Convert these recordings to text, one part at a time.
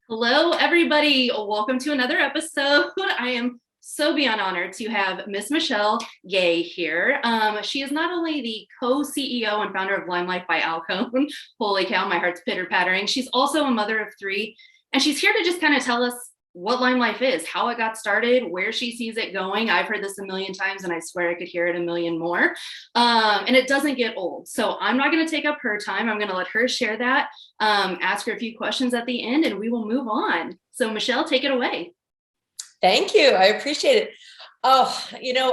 Hello, everybody. Welcome to another episode. I am so beyond honored to have Miss Michele Gay here. She is not only the co-CEO and founder of LimeLife by Alcone. Holy cow, my heart's pitter-pattering. She's also a mother of three, and she's here to just kind of tell us what LimeLife is, how it got started, where she sees it going. I've heard this a million times, and I swear I could hear it a million more. And it doesn't get old. So I'm not going to take up her time. I'm going to let her share that, ask her a few questions at the end, and we will move on. So Michele, take it away. Thank you. I appreciate it. Oh,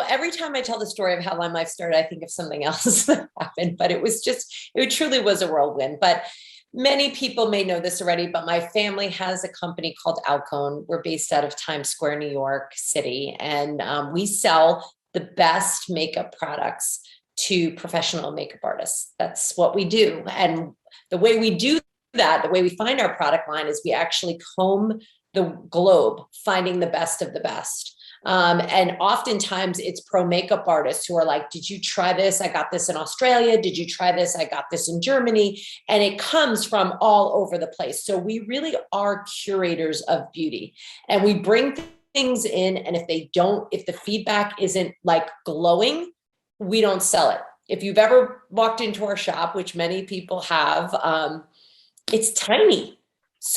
every time I tell the story of how LimeLife started, I think of something else that happened, but it truly was a whirlwind. But many people may know this already, but my family has a company called Alcone. We're based out of Times Square, New York City, and we sell the best makeup products to professional makeup artists. That's what we do. And the way we do that, the way we find our product line is we actually comb the globe, finding the best of the best. And oftentimes it's pro makeup artists who are like, did you try this? I got this in Australia. Did you try this? I got this in Germany. And it comes from all over the place. So we really are curators of beauty, and we bring things in. And if the feedback isn't like glowing, we don't sell it. If you've ever walked into our shop, which many people have, it's tiny.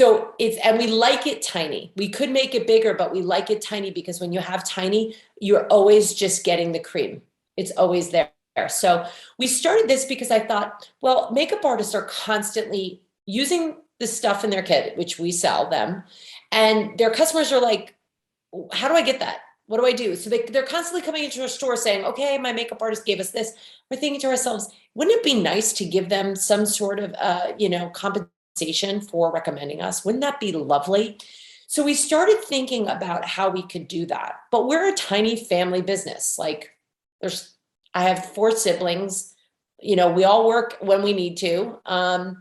And we like it tiny. We could make it bigger, but we like it tiny because when you have tiny, you're always just getting the cream. It's always there. So we started this because I thought, well, makeup artists are constantly using the stuff in their kit, which we sell them. And their customers are like, how do I get that? What do I do? So they're constantly coming into a store saying, okay, my makeup artist gave us this. We're thinking to ourselves, wouldn't it be nice to give them some sort of, compensation for recommending us? Wouldn't that be lovely? So we started thinking about how we could do that. But we're a tiny family business. I have 4 siblings. We all work when we need to, and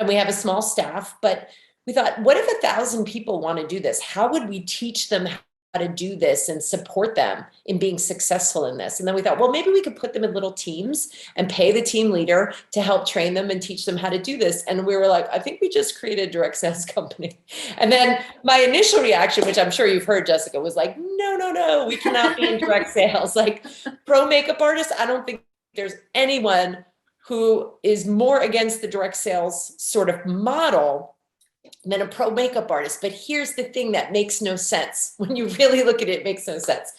we have a small staff. But we thought, what if 1,000 people want to do this? How would we teach them how to do this and support them in being successful in this? And then we thought, well, maybe we could put them in little teams and pay the team leader to help train them and teach them how to do this. And we were like, I think we just created a direct sales company. And then my initial reaction, which I'm sure you've heard, Jessica, was like, no, we cannot be in direct sales. Like pro makeup artists, I don't think there's anyone who is more against the direct sales sort of model than a pro makeup artist. But here's the thing that makes no sense. When you really look at it, it makes no sense.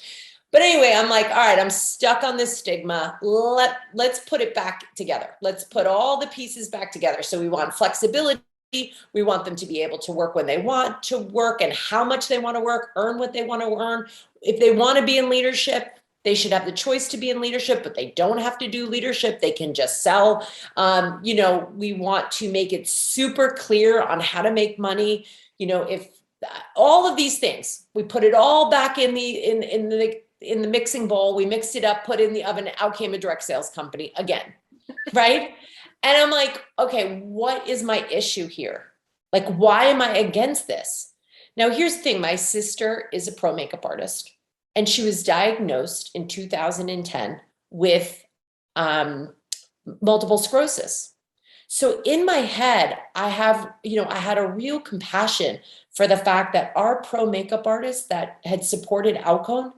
But anyway, I'm like, all right, I'm stuck on this stigma. Let's put it back together. Let's put all the pieces back together. So we want flexibility. We want them to be able to work when they want to work and how much they want to work, earn what they want to earn. If they want to be in leadership, they should have the choice to be in leadership, but they don't have to do leadership. They can just sell. We want to make it super clear on how to make money. If all of these things, we put it all back in the mixing bowl. We mixed it up, put it in the oven. Out came a direct sales company again, right? And I'm like, okay, what is my issue here? Like, why am I against this? Now, here's the thing. My sister is a pro makeup artist. And she was diagnosed in 2010 with multiple sclerosis. So in my head, I had a real compassion for the fact that our pro makeup artists that had supported Alcone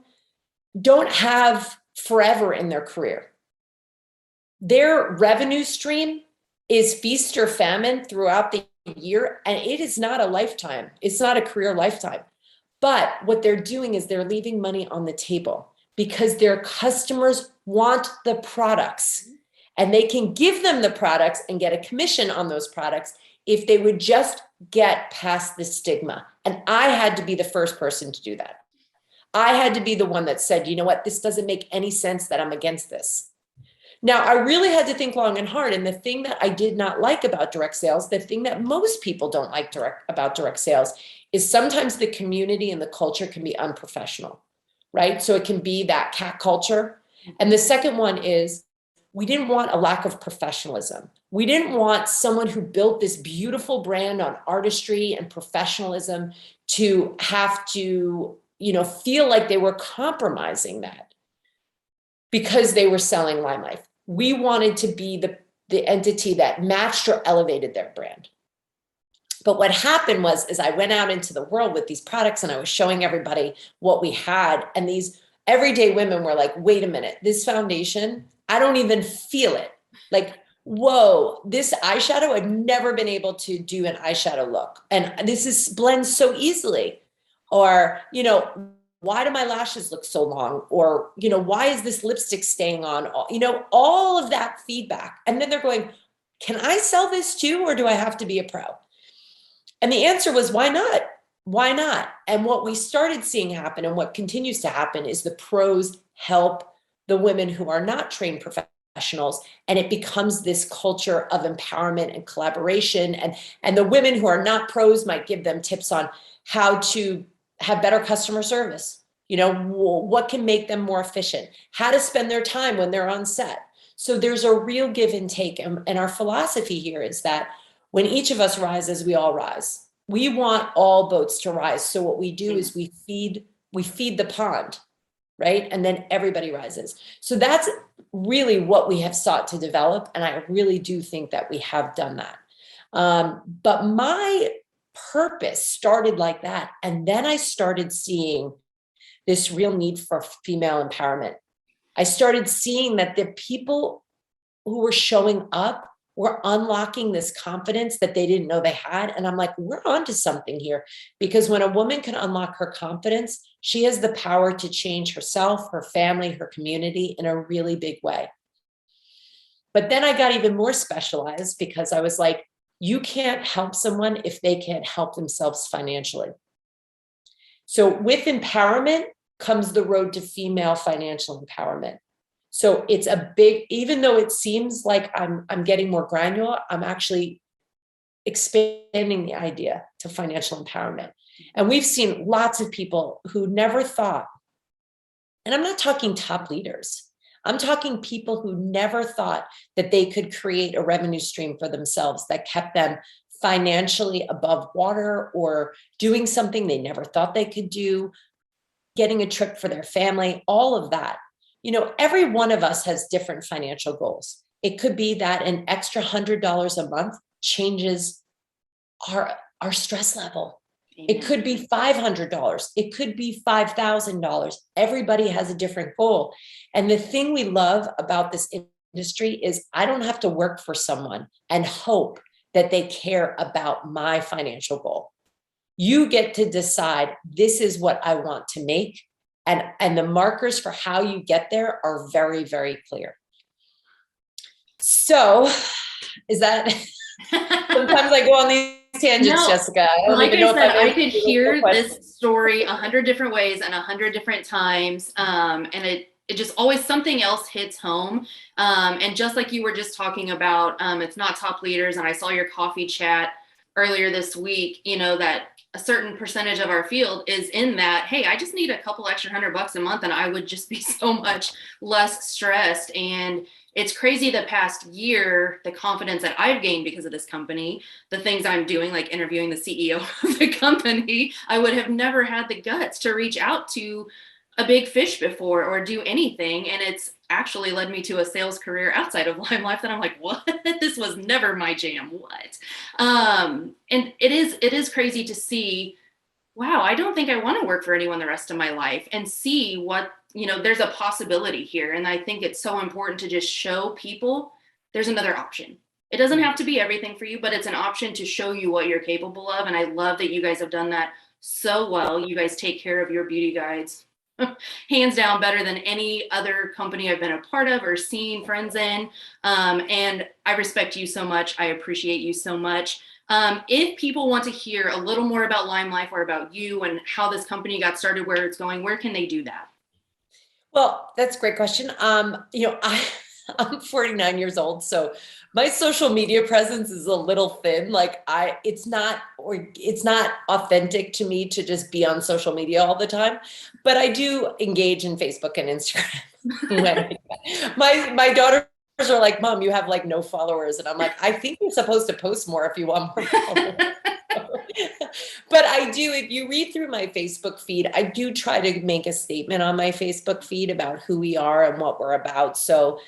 don't have forever in their career. Their revenue stream is feast or famine throughout the year, and it is not a lifetime. It's not a career lifetime. But what they're doing is they're leaving money on the table because their customers want the products, and they can give them the products and get a commission on those products if they would just get past the stigma. And I had to be the first person to do that. I had to be the one that said, you know what, this doesn't make any sense that I'm against this. Now, I really had to think long and hard. And the thing that I did not like about direct sales, the thing that most people don't like about direct sales, is sometimes the community and the culture can be unprofessional, right? So it can be that cat culture. And the second one is we didn't want a lack of professionalism. We didn't want someone who built this beautiful brand on artistry and professionalism to have to, feel like they were compromising that because they were selling LimeLife. We wanted to be the entity that matched or elevated their brand. But what happened was, is I went out into the world with these products and I was showing everybody what we had. And these everyday women were like, wait a minute, this foundation, I don't even feel it. Like, whoa, this eyeshadow, I've never been able to do an eyeshadow look. And this is blends so easily. Or, why do my lashes look so long? Or, why is this lipstick staying on? All of that feedback. And then they're going, can I sell this too? Or do I have to be a pro? And the answer was, why not? Why not? And what we started seeing happen and what continues to happen is the pros help the women who are not trained professionals. And it becomes this culture of empowerment and collaboration. And the women who are not pros might give them tips on how to have better customer service. What can make them more efficient, how to spend their time when they're on set. So there's a real give and take. And our philosophy here is that when each of us rises, we all rise. We want all boats to rise. So what we do is we feed the pond, right? And then everybody rises. So that's really what we have sought to develop. And I really do think that we have done that. But my purpose started like that. And then I started seeing this real need for female empowerment. I started seeing that the people who were showing up were unlocking this confidence that they didn't know they had. And I'm like, we're onto something here, because when a woman can unlock her confidence, she has the power to change herself, her family, her community in a really big way. But then I got even more specialized, because I was like, you can't help someone if they can't help themselves financially. So with empowerment comes the road to female financial empowerment. So it's a big, even though it seems like I'm getting more granular, I'm actually expanding the idea to financial empowerment. And we've seen lots of people who never thought, and I'm not talking top leaders, I'm talking people who never thought that they could create a revenue stream for themselves that kept them financially above water, or doing something they never thought they could do, getting a trip for their family, all of that. Every one of us has different financial goals. It could be that an extra $100 a month changes our stress level. Amen. It could be $500. It could be $5,000. Everybody has a different goal. And the thing we love about this industry is I don't have to work for someone and hope that they care about my financial goal. You get to decide, this is what I want to make. And the markers for how you get there are very, very clear. So is that, sometimes I go on these tangents, Jessica. I could hear this story 100 different ways and 100 different times. And it just always something else hits home. And just like you were just talking about, it's not top leaders. And I saw your coffee chat earlier this week, that a certain percentage of our field is in that, hey, I just need a couple extra $100 a month and I would just be so much less stressed. And it's crazy, the past year, the confidence that I've gained because of this company, the things I'm doing, like interviewing the CEO of the company, I would have never had the guts to reach out to a big fish before or do anything. And it's actually led me to a sales career outside of LimeLife that I'm like, what? This was never my jam. What? And it is crazy to see, wow, I don't think I want to work for anyone the rest of my life, and see what, there's a possibility here. And I think it's so important to just show people there's another option. It doesn't have to be everything for you, but it's an option to show you what you're capable of. And I love that you guys have done that so well. You guys take care of your beauty guides hands down better than any other company I've been a part of or seen friends in. And I respect you so much. I appreciate you so much. If people want to hear a little more about LimeLife or about you and how this company got started, where it's going, where can they do that? Well, that's a great question. I'm 49 years old, so my social media presence is a little thin. Like it's not authentic to me to just be on social media all the time, but I do engage in Facebook and Instagram. my daughters are like, Mom, you have like no followers. And I'm like, I think you're supposed to post more if you want more followers. But I do, if you read through my Facebook feed, I do try to make a statement on my Facebook feed about who we are and what we're about. So,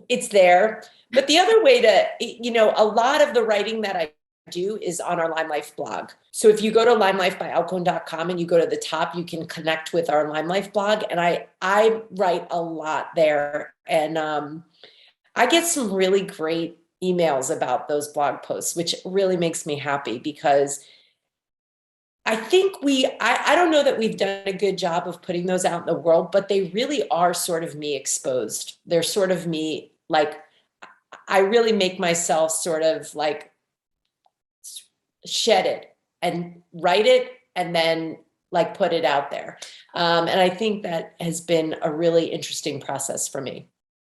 it's there. But the other way to, a lot of the writing that I do is on our LimeLife blog. So if you go to limelifebyalcone.com and you go to the top, you can connect with our LimeLife blog. And I write a lot there. And I get some really great emails about those blog posts, which really makes me happy because I think I don't know that we've done a good job of putting those out in the world, but they really are sort of me exposed. They're sort of me, like, I really make myself sort of like shed it and write it and then like put it out there. And I think that has been a really interesting process for me.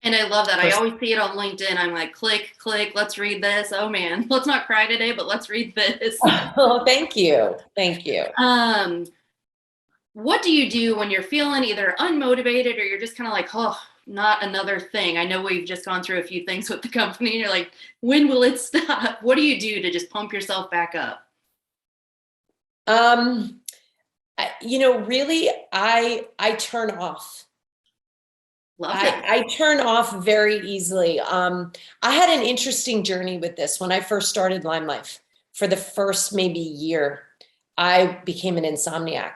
And I love that. I always see it on LinkedIn. I'm like, click, let's read this. Oh man, let's not cry today, but let's read this. Oh, thank you. Thank you. What do you do when you're feeling either unmotivated or you're just kind of like, oh, not another thing? I know we've just gone through a few things with the company and you're like, when will it stop? What do you do to just pump yourself back up? Really, I turn off. Love it. I turn off very easily. I had an interesting journey with this. When I first started LimeLife, for the first maybe year, I became an insomniac.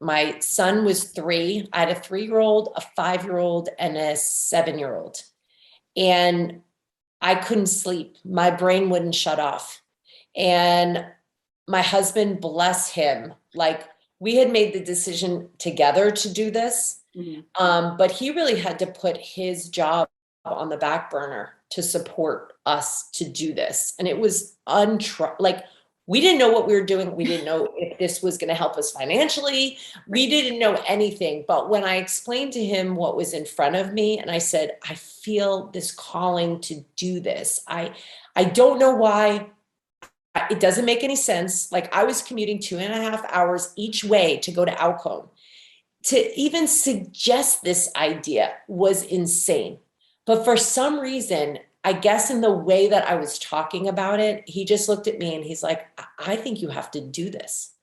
My son was 3. I had a 3-year-old, a 5-year-old, and a 7-year-old. And I couldn't sleep. My brain wouldn't shut off. And my husband, bless him, like, we had made the decision together to do this. Mm-hmm. But he really had to put his job on the back burner to support us to do this. And it was like, we didn't know what we were doing. We didn't know if this was going to help us financially. We didn't know anything. But when I explained to him what was in front of me, and I said, I feel this calling to do this. I don't know why. It doesn't make any sense. Like, I was commuting 2.5 hours each way to go to Alcone. To even suggest this idea was insane. But for some reason, I guess in the way that I was talking about it, he just looked at me and he's like, I think you have to do this.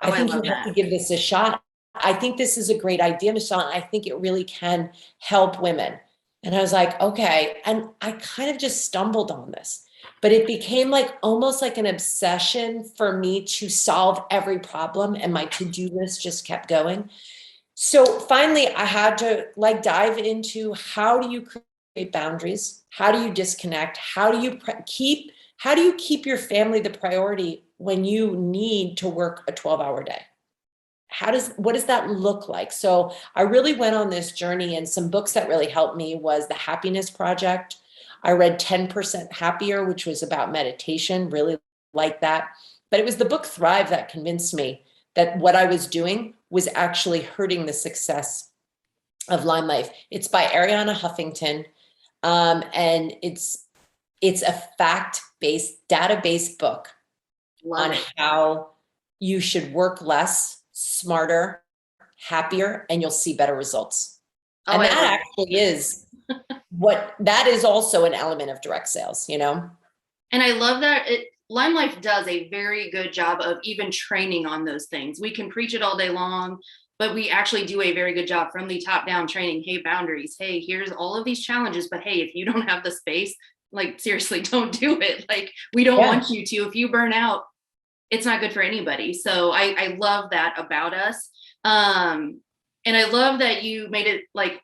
I think you have to give this a shot. I think this is a great idea, Michelle. I think it really can help women. And I was like, okay. And I kind of just stumbled on this. But it became like almost like an obsession for me to solve every problem. And my to-do list just kept going. So finally, I had to like dive into, how do you create boundaries? How do you disconnect? How do you keep your family the priority when you need to work a 12-hour day? What does that look like? So I really went on this journey, and some books that really helped me was The Happiness Project. I read 10% Happier, which was about meditation, really like that. But it was the book Thrive that convinced me that what I was doing was actually hurting the success of LimeLife. It's by Arianna Huffington. And it's a fact-based, data-based book on how you should work less, smarter, happier, and you'll see better results. And that actually is that is also an element of direct sales, you know? And I love that LimeLife does a very good job of even training on those things. We can preach it all day long, but we actually do a very good job from the top down training. Hey, boundaries. Hey, here's all of these challenges, but hey, if you don't have the space, like, seriously, don't do it. Like, we don't want you to. If you burn out, it's not good for anybody. So I love that about us. And I love that you made it like,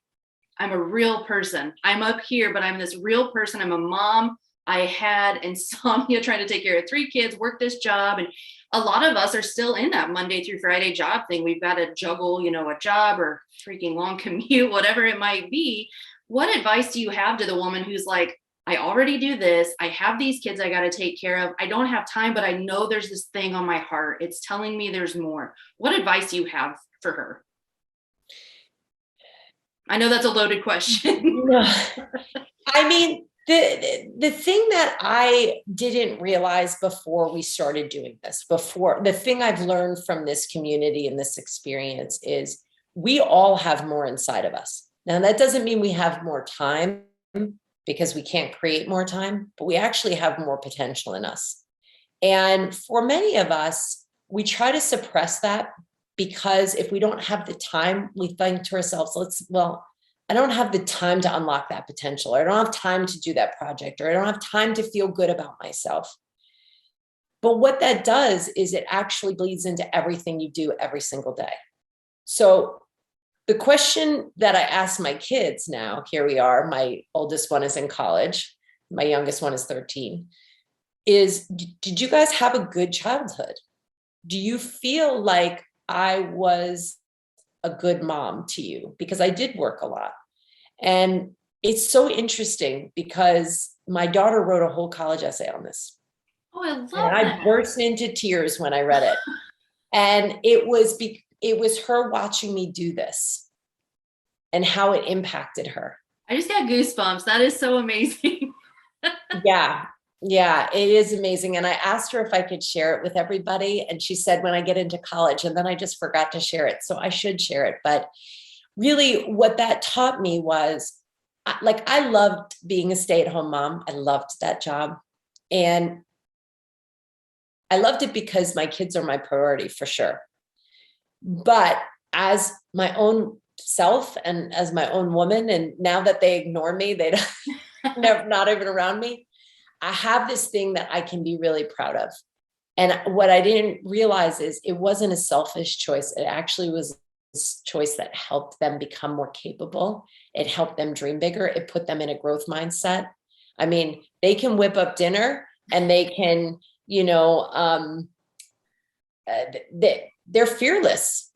I'm a real person. I'm up here, but I'm this real person. I'm a mom. I had insomnia trying to take care of 3 kids, work this job. And a lot of us are still in that Monday through Friday job thing. We've got to juggle, a job or freaking long commute, whatever it might be. What advice do you have to the woman who's like, I already do this. I have these kids I got to take care of. I don't have time, but I know there's this thing on my heart. It's telling me there's more. What advice do you have for her? I know that's a loaded question. I mean, the thing that I didn't realize before we started doing this, the thing I've learned from this community and this experience is we all have more inside of us. Now, that doesn't mean we have more time, because we can't create more time, but we actually have more potential in us. And for many of us, we try to suppress that, because if we don't have the time, we think to ourselves, I don't have the time to unlock that potential, or I don't have time to do that project, or I don't have time to feel good about myself. But what that does is it actually bleeds into everything you do every single day. So the question that I ask my kids now, here we are, my oldest one is in college, my youngest one is 13, is did you guys have a good childhood? Do you feel like I was a good mom to you? Because I did work a lot. And it's so interesting because my daughter wrote a whole college essay on this. Oh, I And love I that. burst into tears when I read it. And it was her watching me do this and how it impacted her. I just got goosebumps. That is so amazing. Yeah. Yeah, it is amazing. And I asked her if I could share it with everybody. And she said, when I get into college, and then I just forgot to share it. So I should share it. But really what that taught me was like, I loved being a stay-at-home mom. I loved that job. And I loved it because my kids are my priority for sure. But as my own self and as my own woman, and now that they ignore me, they don't, they're not even around me, I have this thing that I can be really proud of. And what I didn't realize is it wasn't a selfish choice. It actually was a choice that helped them become more capable. It helped them dream bigger. It put them in a growth mindset. I mean, they can whip up dinner and they can, they're fearless.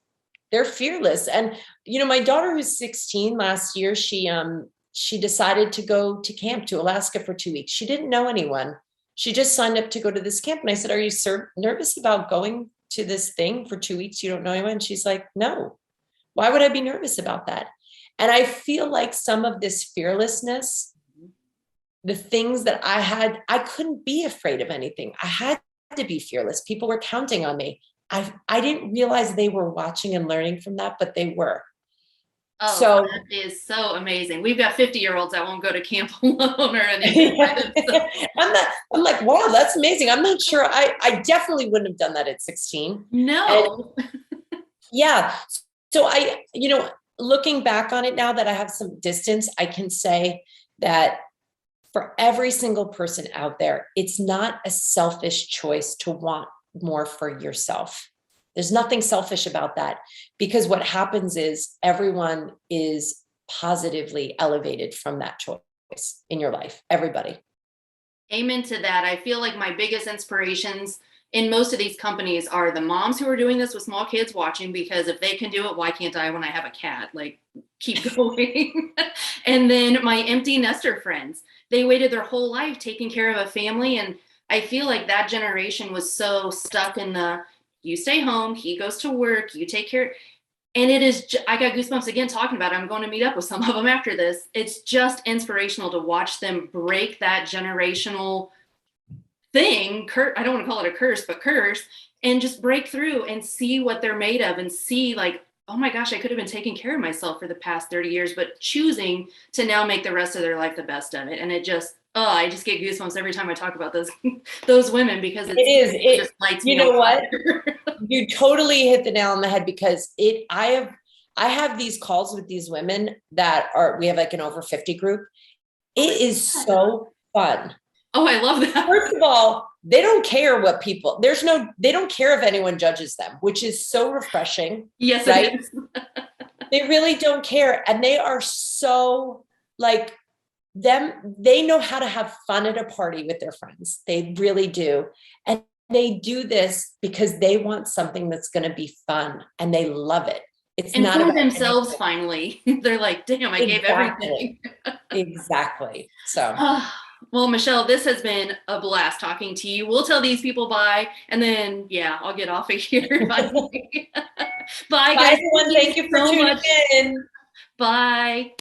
They're fearless. And, my daughter who's 16 last year, she decided to go to camp to Alaska for 2 weeks. She didn't know anyone. She just signed up to go to this camp. And I said, are you nervous about going to this thing for 2 weeks? You don't know anyone? And she's like, no. Why would I be nervous about that? And I feel like some of this fearlessness, the things that I had, I couldn't be afraid of anything. I had to be fearless. People were counting on me. I didn't realize they were watching and learning from that, but they were. Oh, So that is so amazing. We've got 50-year-olds that won't go to camp alone or anything. So. I'm like, wow, that's amazing. I'm not sure. I definitely wouldn't have done that at 16. No. And yeah. So looking back on it now that I have some distance, I can say that for every single person out there, it's not a selfish choice to want more for yourself. There's nothing selfish about that, because what happens is everyone is positively elevated from that choice in your life. Everybody. Amen to that. I feel like my biggest inspirations in most of these companies are the moms who are doing this with small kids watching, because if they can do it, why can't I when I have a cat? Like, keep going. And then my empty nester friends, they waited their whole life taking care of a family. And I feel like that generation was so stuck in you stay home, he goes to work, you take care. And it is, I got goosebumps again talking about it. I'm going to meet up with some of them after this. It's just inspirational to watch them break that generational thing. I don't want to call it a curse, but curse, and just break through and see what they're made of and see like, oh my gosh, I could have been taking care of myself for the past 30 years, but choosing to now make the rest of their life the best of it. And it just, I just get goosebumps every time I talk about those women, because it just lights me on what? fire. You totally hit the nail on the head, because I have these calls with these women we have like an over 50 group. It is so fun. Oh, I love that. First of all, they don't care what they don't care if anyone judges them, which is so refreshing. Yes, right? it is. They really don't care. And they are so like they know how to have fun at a party with their friends. They really do. And they do this because they want something that's going to be fun, and they love it. It's and not for about themselves. anything. Finally, they're like, damn, I gave everything. Exactly. So well, Michelle, this has been a blast talking to you. We'll tell these people bye, and then I'll get off of here. Bye, bye guys. everyone. Thank you for tuning in. Bye.